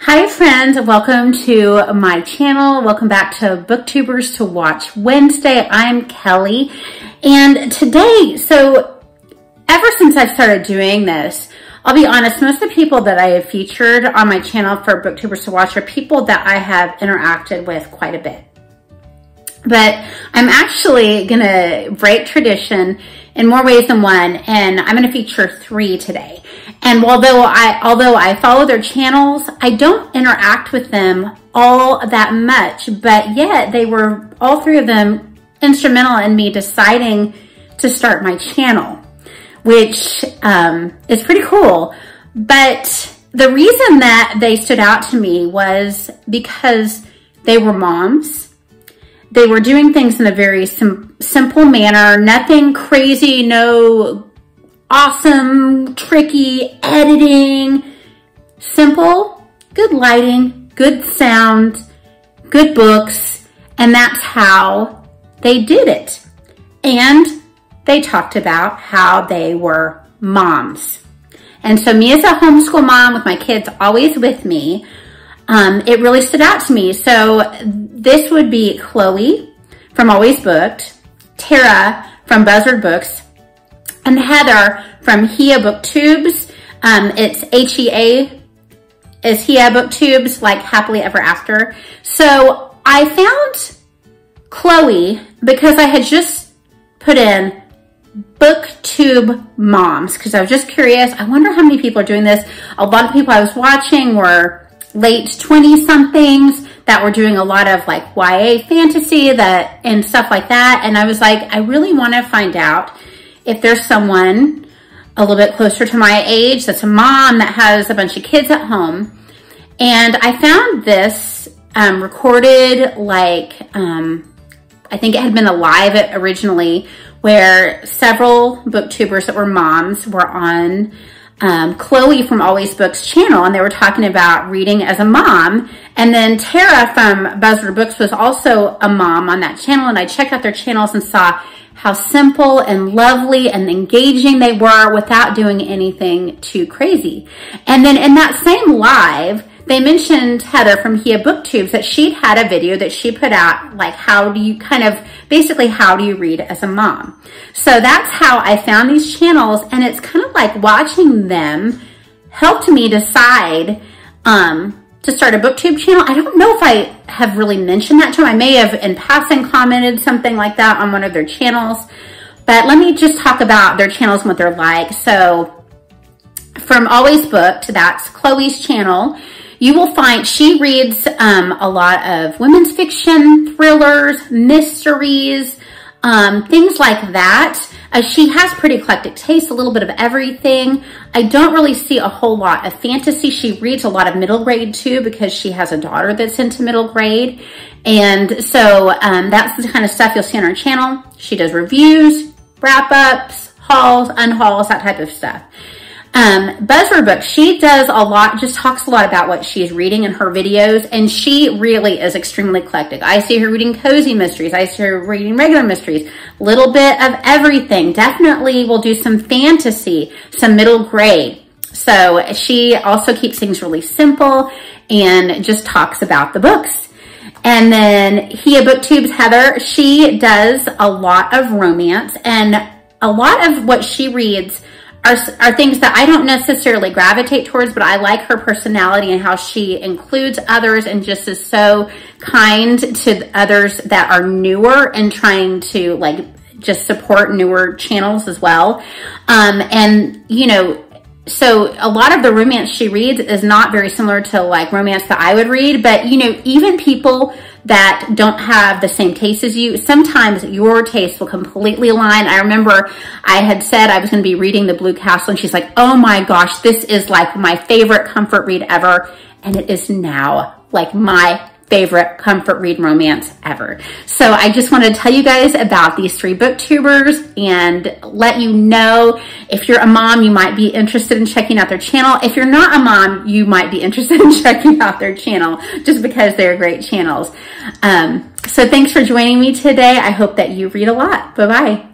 Hi friends, welcome to my channel. Welcome back to BookTubers to Watch Wednesday. I'm Kelly, and today, ever since I've started doing this, I'll be honest, most of the people that I have featured on my channel for BookTubers to Watch are people that I have interacted with quite a bit. But I'm actually gonna break tradition in more ways than one, and I'm gonna feature 3 today. And although I follow their channels, I don't interact with them all that much, but yet they were, all 3 of them, instrumental in me deciding to start my channel, which is pretty cool. But the reason that they stood out to me was because they were moms. They were doing things in a very simple manner, nothing crazy, no awesome, tricky editing, simple, good lighting, good sound, good books, and that's how they did it. And they talked about how they were moms. And so me as a homeschool mom with my kids always with me, it really stood out to me. So this would be Chloe from Always Booked, Tara from Buzzard Books, and Heather from Hia BookTubes. It's H-E-A is Hia BookTubes, like happily ever after. So I found Chloe because I had just put in BookTube moms because I was just curious. I wonder how many people are doing this. A lot of people I was watching were late 20-somethings that were doing a lot of like YA fantasy and stuff like that. And I was like, I really want to find out if there's someone a little bit closer to my age that's a mom that has a bunch of kids at home. And I found this recorded, like, I think it had been a live originally, where several booktubers that were moms were on Chloe from Always Books channel, and they were talking about reading as a mom. And then Tara from Buzzard Books was also a mom on that channel, and I checked out their channels and saw how simple and lovely and engaging they were without doing anything too crazy. And then in that same live, they mentioned Heather from Hia BookTubes that she'd had a video that she put out, like how do you read as a mom? So that's how I found these channels, and it's kind of like watching them helped me decide to start a BookTube channel. I don't know if I have really mentioned that to them. I may have in passing commented something like that on one of their channels, but let me just talk about their channels and what they're like. So from Always Booked, that's Chloe's channel. You will find she reads a lot of women's fiction, thrillers, mysteries, things like that. She has pretty eclectic taste, a little bit of everything. I don't really see a whole lot of fantasy. She reads a lot of middle grade too because she has a daughter that's into middle grade. And so that's the kind of stuff you'll see on her channel. She does reviews, wrap-ups, hauls, unhauls, that type of stuff. Buzzard Books, she does a lot, just talks a lot about what she's reading in her videos, and she really is extremely eclectic. I see her reading cozy mysteries. I see her reading regular mysteries, little bit of everything. Definitely will do some fantasy, some middle grade. So she also keeps things really simple and just talks about the books. And then Hia BookTubes, Heather, she does a lot of romance, and a lot of what she reads are things that I don't necessarily gravitate towards, but I like her personality and how she includes others and just is so kind to others that are newer and trying to like just support newer channels as well. And you know, so a lot of the romance she reads is not very similar to like romance that I would read, but you know, even people that don't have the same taste as you, sometimes your taste will completely align. I remember I had said I was going to be reading The Blue Castle, and she's like, oh my gosh, this is like my favorite comfort read ever. And it is now like my favorite comfort read romance ever. So I just wanted to tell you guys about these 3 booktubers and let you know if you're a mom, you might be interested in checking out their channel. If you're not a mom, you might be interested in checking out their channel just because they're great channels. So thanks for joining me today. I hope that you read a lot. Bye-bye.